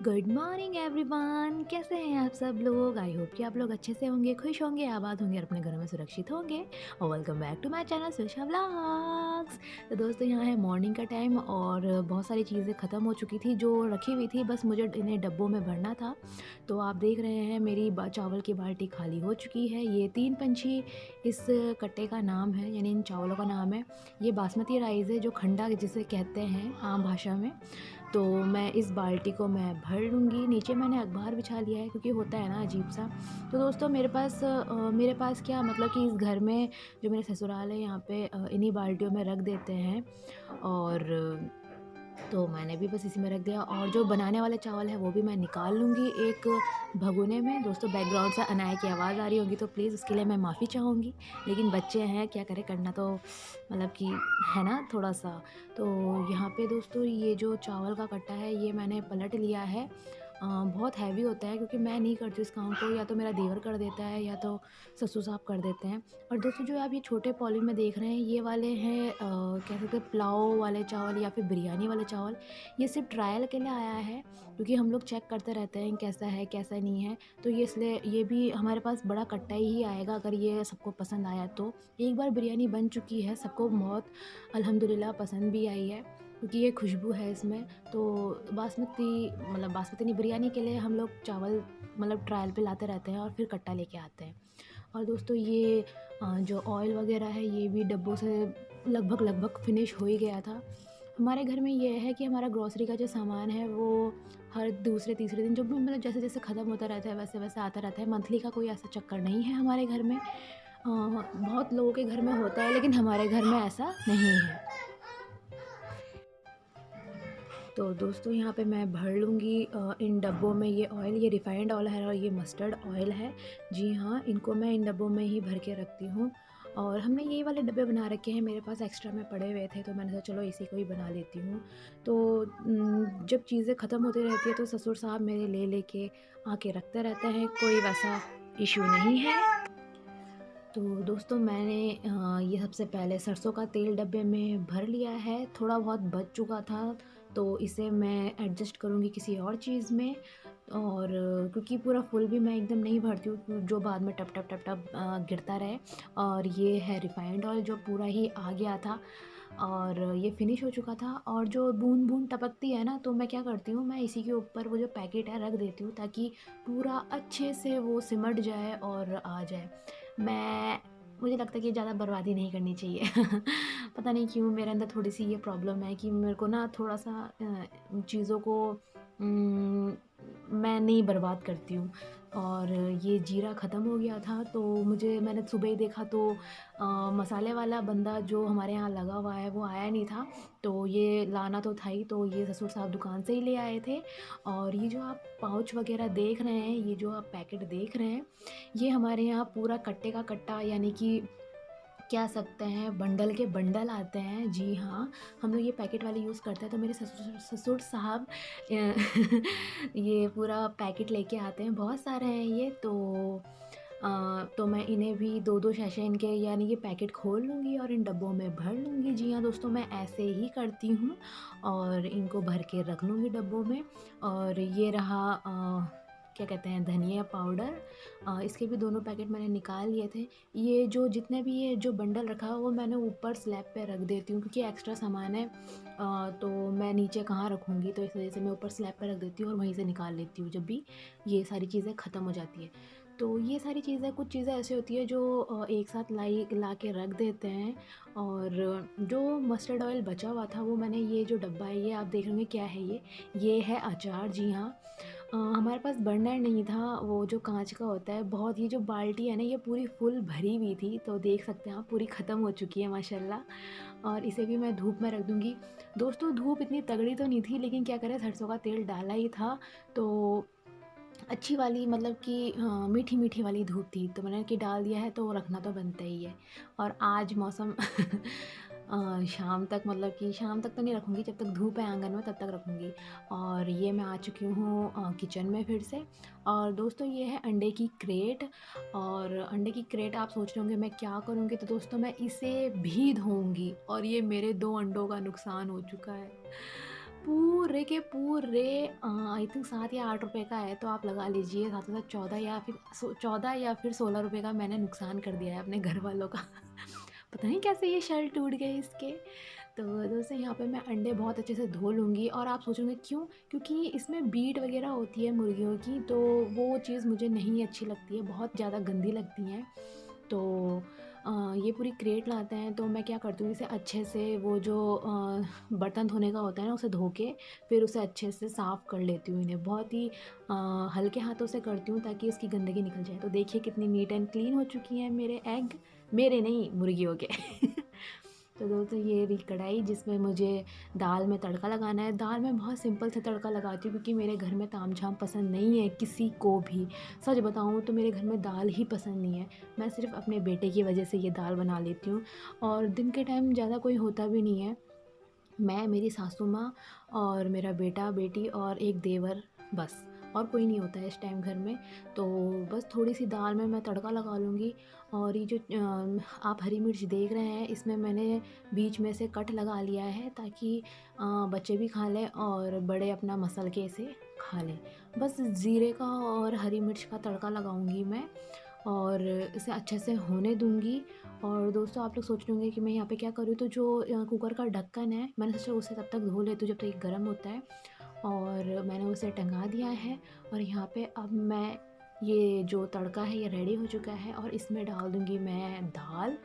Good morning everyone, कैसे हैं आप सब लोग। आई होप कि आप लोग अच्छे से होंगे, खुश होंगे, आबाद होंगे और अपने घरों में सुरक्षित होंगे। और welcome back to my channel Susha vlogs. तो दोस्तों, यहाँ है मॉर्निंग का टाइम और बहुत सारी चीज़ें ख़त्म हो चुकी थी जो रखी हुई थी, बस मुझे इन्हें डब्बों में भरना था। तो आप देख रहे हैं मेरी चावल की बाल्टी खाली हो चुकी है। ये 3 पंछी इस कट्टे का नाम है, यानी इन चावलों का नाम है। ये बासमती राइस है, जो खंडा जिसे कहते हैं आम भाषा में। तो मैं इस बाल्टी को मैं भर लूँगी। नीचे मैंने अखबार बिछा लिया है क्योंकि होता है ना अजीब सा। तो दोस्तों, मेरे पास क्या मतलब कि इस घर में जो मेरे ससुराल है, यहाँ पे इन्हीं बाल्टियों में रख देते हैं। और तो मैंने भी बस इसी में रख दिया। और जो बनाने वाले चावल है वो भी मैं निकाल लूँगी एक भगोने में। दोस्तों, बैकग्राउंड से अनाया की आवाज़ आ रही होगी तो प्लीज़ उसके लिए मैं माफ़ी चाहूँगी, लेकिन बच्चे हैं, क्या करें, करना तो मतलब कि है ना थोड़ा-सा। तो यहाँ पे दोस्तों, ये जो चावल का कट्टा है ये मैंने पलट लिया है। बहुत हैवी होता है क्योंकि मैं नहीं करती इस काम को, या तो मेरा देवर कर देता है या तो ससुर साहब कर देते हैं। और दोस्तों, जो आप ये छोटे पॉलिथ में देख रहे हैं ये वाले हैं कह सकते हैं पुलाव वाले चावल या फिर बिरयानी वाले चावल। ये सिर्फ ट्रायल के लिए आया है क्योंकि हम लोग चेक करते रहते हैं कैसा है कैसा नहीं है। तो ये इसलिए ये भी हमारे पास बड़ा कट्टा ही आएगा अगर ये सबको पसंद आया तो। एक बार बिरयानी बन चुकी है, सबको बहुत अल्हम्दुलिल्लाह पसंद भी आई है क्योंकि ये खुशबू है इसमें। तो बासमती नहीं, बिरयानी के लिए हम लोग चावल मतलब ट्रायल पे लाते रहते हैं और फिर कट्टा लेके आते हैं। और दोस्तों, ये जो ऑयल वगैरह है ये भी डब्बों से लगभग लगभग फिनिश हो ही गया था। हमारे घर में ये है कि हमारा ग्रॉसरी का जो सामान है वो हर दूसरे तीसरे दिन जो भी मतलब जैसे जैसे ख़त्म होता रहता है वैसे वैसे आता रहता है। मंथली का कोई ऐसा चक्कर नहीं है हमारे घर में। बहुत लोगों के घर में होता है लेकिन हमारे घर में ऐसा नहीं है। तो दोस्तों, यहाँ पे मैं भर लूँगी इन डब्बों में ये ऑयल। ये रिफ़ाइंड ऑयल है और ये मस्टर्ड ऑयल है। जी हाँ, इनको मैं इन डब्बों में ही भर के रखती हूँ। और हमने ये वाले डब्बे बना रखे हैं, मेरे पास एक्स्ट्रा में पड़े हुए थे तो मैंने सोचा चलो इसी को ही बना लेती हूँ। तो जब चीज़ें ख़त्म होती रहती है तो ससुर साहब मेरे ले के आके रखते रहते हैं, कोई वैसा इशू नहीं है। तो दोस्तों, मैंने ये सबसे पहले सरसों का तेल डब्बे में भर लिया है। थोड़ा बहुत बच चुका था तो इसे मैं एडजस्ट करूँगी किसी और चीज़ में। और क्योंकि पूरा फुल भी मैं एकदम नहीं भरती हूँ जो बाद में टप टप टप टप गिरता रहे। और ये है रिफाइंड ऑयल जो पूरा ही आ गया था और ये फिनिश हो चुका था। और जो बूंद बूंद टपकती है ना, तो मैं क्या करती हूँ, मैं इसी के ऊपर वो जो पैकेट है रख देती हूँ ताकि पूरा अच्छे से वो सिमट जाए और आ जाए। मुझे लगता है कि ज़्यादा बर्बादी नहीं करनी चाहिए। पता नहीं क्यों मेरे अंदर थोड़ी-सी ये प्रॉब्लम है कि मेरे को ना थोड़ा-सा चीज़ों को उम, मैं नहीं बर्बाद करती हूँ। और ये जीरा ख़त्म हो गया था तो मैंने सुबह ही देखा तो मसाले वाला बंदा जो हमारे यहाँ लगा हुआ है वो आया नहीं था। तो ये लाना तो था ही, तो ये ससुर साहब दुकान से ही ले आए थे। और ये जो आप पाउच वग़ैरह देख रहे हैं, ये जो आप पैकेट देख रहे हैं, ये हमारे यहाँ पूरा कट्टे का कट्टा, यानी कि कह सकते हैं बंडल के बंडल आते हैं। जी हाँ, हम लोग ये पैकेट वाले यूज़ करते हैं। तो मेरे ससुर ससुर साहब ये पूरा पैकेट लेके आते हैं, बहुत सारे हैं ये। तो मैं इन्हें भी 2-2 सैशे इनके यानी कि पैकेट खोल लूँगी और इन डब्बों में भर लूँगी। जी हाँ दोस्तों, मैं ऐसे ही करती हूँ और इनको भर के रख लूँगी डब्बों में। और ये रहा क्या कहते हैं, धनिया पाउडर। इसके भी दोनों पैकेट मैंने निकाल लिए थे। ये जो जितने भी ये जो बंडल रखा है वो मैंने ऊपर स्लैब पे रख देती हूँ क्योंकि एक्स्ट्रा सामान है। तो मैं नीचे कहाँ रखूँगी, तो इस वजह से मैं ऊपर स्लैब पे रख देती हूँ और वहीं से निकाल लेती हूँ जब भी ये सारी चीज़ें ख़त्म हो जाती है। तो ये सारी चीज़ें, कुछ चीज़ें ऐसी होती है जो एक साथ ला के रख देते हैं। और जो मस्टर्ड ऑयल बचा हुआ था वो मैंने, ये जो डब्बा है ये आप देख रहे क्या है, ये है अचार। जी हाँ, हमारे पास बर्नर नहीं था, वो जो कांच का होता है बहुत। ये जो बाल्टी है ना ये पूरी फुल भरी हुई थी, तो देख सकते हैं आप पूरी ख़त्म हो चुकी है माशाल्लाह। और इसे भी मैं धूप में रख दूँगी। दोस्तों, धूप इतनी तगड़ी तो नहीं थी लेकिन क्या करें, सरसों का तेल डाला ही था तो अच्छी वाली, मतलब कि हाँ, मीठी-मीठी वाली धूप थी तो मैंने कि डाल दिया है तो रखना तो बनता ही है। और आज मौसम शाम तक, मतलब कि शाम तक तो नहीं रखूँगी, जब तक धूप है आँगन में तब तक रखूँगी। और ये मैं आ चुकी हूँ किचन में फिर से। और दोस्तों, ये है अंडे की क्रेट। और अंडे की क्रेट आप सोच रहे होंगे मैं क्या करूँगी, तो दोस्तों मैं इसे भी धोऊँगी। और ये मेरे 2 अंडों का नुकसान हो चुका है। पूरे के पूरे आई थिंक 7 या 8 रुपए का है, तो आप लगा लीजिए साथ ही साथ 14 या फिर 16 रुपए का मैंने नुकसान कर दिया है अपने घर वालों का। पता नहीं कैसे ये शेल टूट गए इसके। तो दोस्तों यहाँ पे मैं अंडे बहुत अच्छे से धो लूँगी, और आप सोचोगे क्यों? क्योंकि इसमें बीट वगैरह होती है मुर्गियों की, तो वो चीज़ मुझे नहीं अच्छी लगती है, बहुत ज़्यादा गंदी लगती हैं। तो ये पूरी क्रेट लाते हैं, तो मैं क्या करती हूँ, इसे अच्छे से वो जो बर्तन धोने का होता है ना, उसे धो के फिर उसे अच्छे से साफ़ कर लेती हूँ। इन्हें बहुत ही हल्के हाथों से करती हूँ ताकि इसकी गंदगी निकल जाए। तो देखिए कितनी नीट एंड क्लीन हो चुकी हैं मेरे एग, मेरे नहीं मुर्गियों के। तो दोस्तों ये रही कढ़ाई जिसमें मुझे दाल में तड़का लगाना है। दाल में बहुत सिंपल से तड़का लगाती हूँ क्योंकि मेरे घर में तामझाम पसंद नहीं है किसी को भी। सच बताऊँ तो मेरे घर में दाल ही पसंद नहीं है। मैं सिर्फ अपने बेटे की वजह से ये दाल बना लेती हूँ, और दिन के टाइम ज़्यादा कोई होता भी नहीं है। मैं, मेरी सासू माँ और मेरा बेटा बेटी और एक देवर, बस और कोई नहीं होता है इस टाइम घर में। तो बस थोड़ी सी दाल में मैं तड़का लगा लूँगी। और ये जो आप हरी मिर्च देख रहे हैं, इसमें मैंने बीच में से कट लगा लिया है ताकि बच्चे भी खा लें और बड़े अपना मसल के इसे खा लें। बस ज़ीरे का और हरी मिर्च का तड़का लगाऊंगी मैं, और इसे अच्छे से होने दूंगी। और दोस्तों आप लोग सोच रहे होंगे कि मैं यहाँ पे क्या करूँ, तो जो कुकर का ढक्कन है मैंने सोचा उसे तब तक धो लेती हूँ जब तक ये गर्म होता है, और मैंने उसे टंगा दिया है। और यहाँ पे अब मैं ये जो तड़का है ये रेडी हो चुका है, और इसमें डाल दूँगी मैं दाल।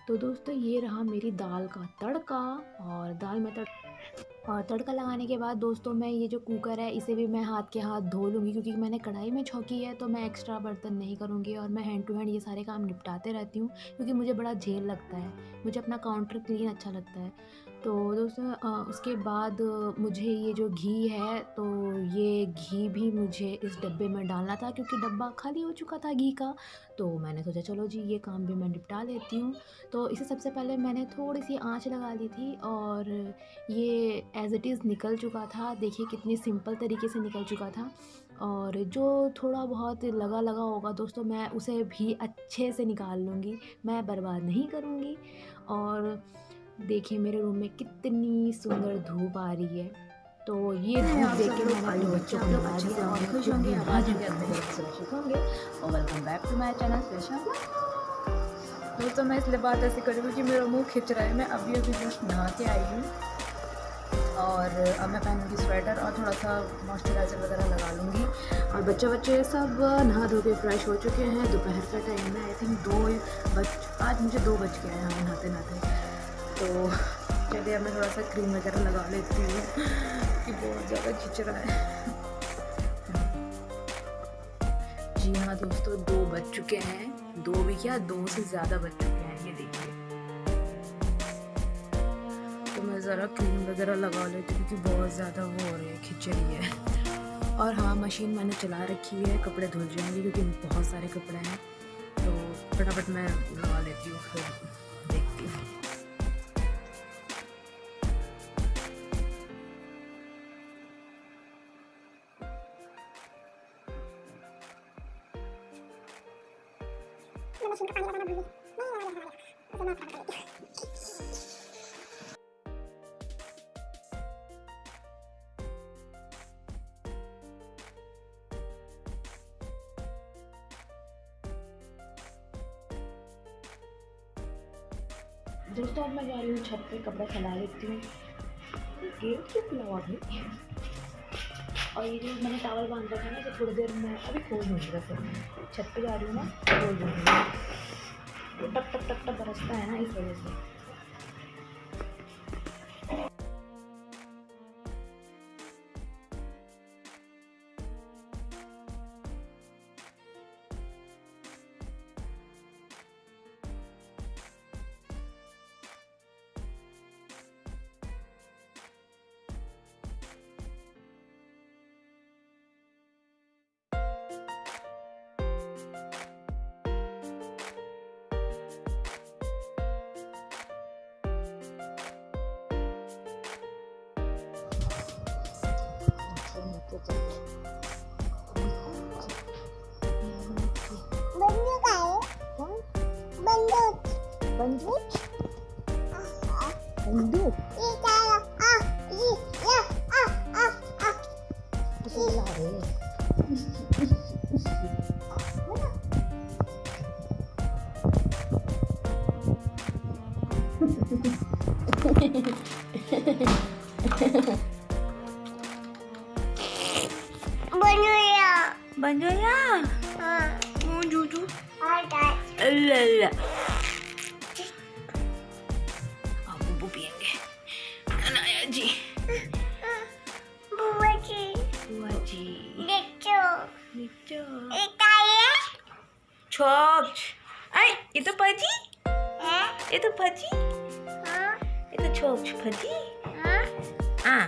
तो दोस्तों ये रहा मेरी दाल का तड़का। और दाल में और तड़का लगाने के बाद दोस्तों मैं ये जो कुकर है इसे भी मैं हाथ के हाथ धो लूँगी, क्योंकि मैंने कढ़ाई में छौंकी है तो मैं एक्स्ट्रा बर्तन नहीं करूँगी, और मैं हैंड टू हैंड ये सारे काम निपटाते रहती हूँ क्योंकि मुझे बड़ा झेल लगता है, मुझे अपना काउंटर क्लीन अच्छा लगता है। तो दोस्तों उसके बाद मुझे ये जो घी है, तो ये घी भी मुझे इस डब्बे में डालना था क्योंकि डब्बा खाली हो चुका था घी का। तो मैंने सोचा चलो जी ये काम भी मैं निपटा लेती हूँ। तो इसे सबसे पहले मैंने थोड़ी सी आँच लगा ली थी, और ये एज़ इट इज़ निकल चुका था। देखिए कितनी सिंपल तरीके से निकल चुका था। और जो थोड़ा बहुत लगा होगा दोस्तों मैं उसे भी अच्छे से निकाल लूँगी, मैं बर्बाद नहीं करूँगी। और देखिए मेरे रूम में कितनी सुंदर धूप आ रही है। तो ये धूप देख के मैंने अपने बच्चों को निकाल दिया, और खुश होंगे, आज भी अपने घर सुरक्षित होंगे। और welcome back to my channel special. दोस्तों मैं इसलिए बात ऐसे करूँ क्योंकि मेरा मुंह खिंच रहा है। मैं अभी जस्ट नहा के आई हूँ, और अब मैं पहनूँगी स्वेटर और थोड़ा सा मॉइस्चराइज़र वगैरह लगा लूँगी। और बच्चे सब नहा धो के फ्रेश हो चुके हैं। दोपहर का टाइम है, आई थिंक आज मुझे 2 बज गए हैं नहाते नहाते। तो चलिए अब मैं थोड़ा सा क्रीम वगैरह लगा लेती हूँ कि बहुत ज़्यादा खिंच रहा है। जी हाँ दोस्तों 2 बज चुके हैं, 2 भी क्या 2 से ज़्यादा बज चुके हैं, ये देखिए। तो मैं ज़रा क्रीम वगैरह लगा लेती हूँ क्योंकि बहुत ज़्यादा वो हो रही है, खिंच रही है। और हाँ मशीन मैंने चला रखी है, कपड़े धुल जाएंगे क्योंकि बहुत सारे कपड़े हैं। तो फटाफट मैं लगा लेती हूँ, फिर देखती हूँ। मशीन का पानी लगाना भूल नहीं लगा उसे मैं फटाफट लेती हूँ। दोस्तों अब मैं जा रही हूँ छत पे, कपड़े फैला लेती हूँ। गेट क्यों खुला हुआ भाई? और ये जो मैंने टावल बांध रखा है ना, इसे थोड़ी देर मैं अभी खोल दूँगी। वैसे छत पे जा रही हूँ ना, खोल दूँगी। तो टप टप टप टप बरसता है ना, इस वजह से। बंदूक बंदूक ये क्या? बन जाया जूजू अल्लाह अब बुबू पिएंगे अनाया जी बुआ जी छोच आई ये तो भजी ये तो छोच भजी हाँ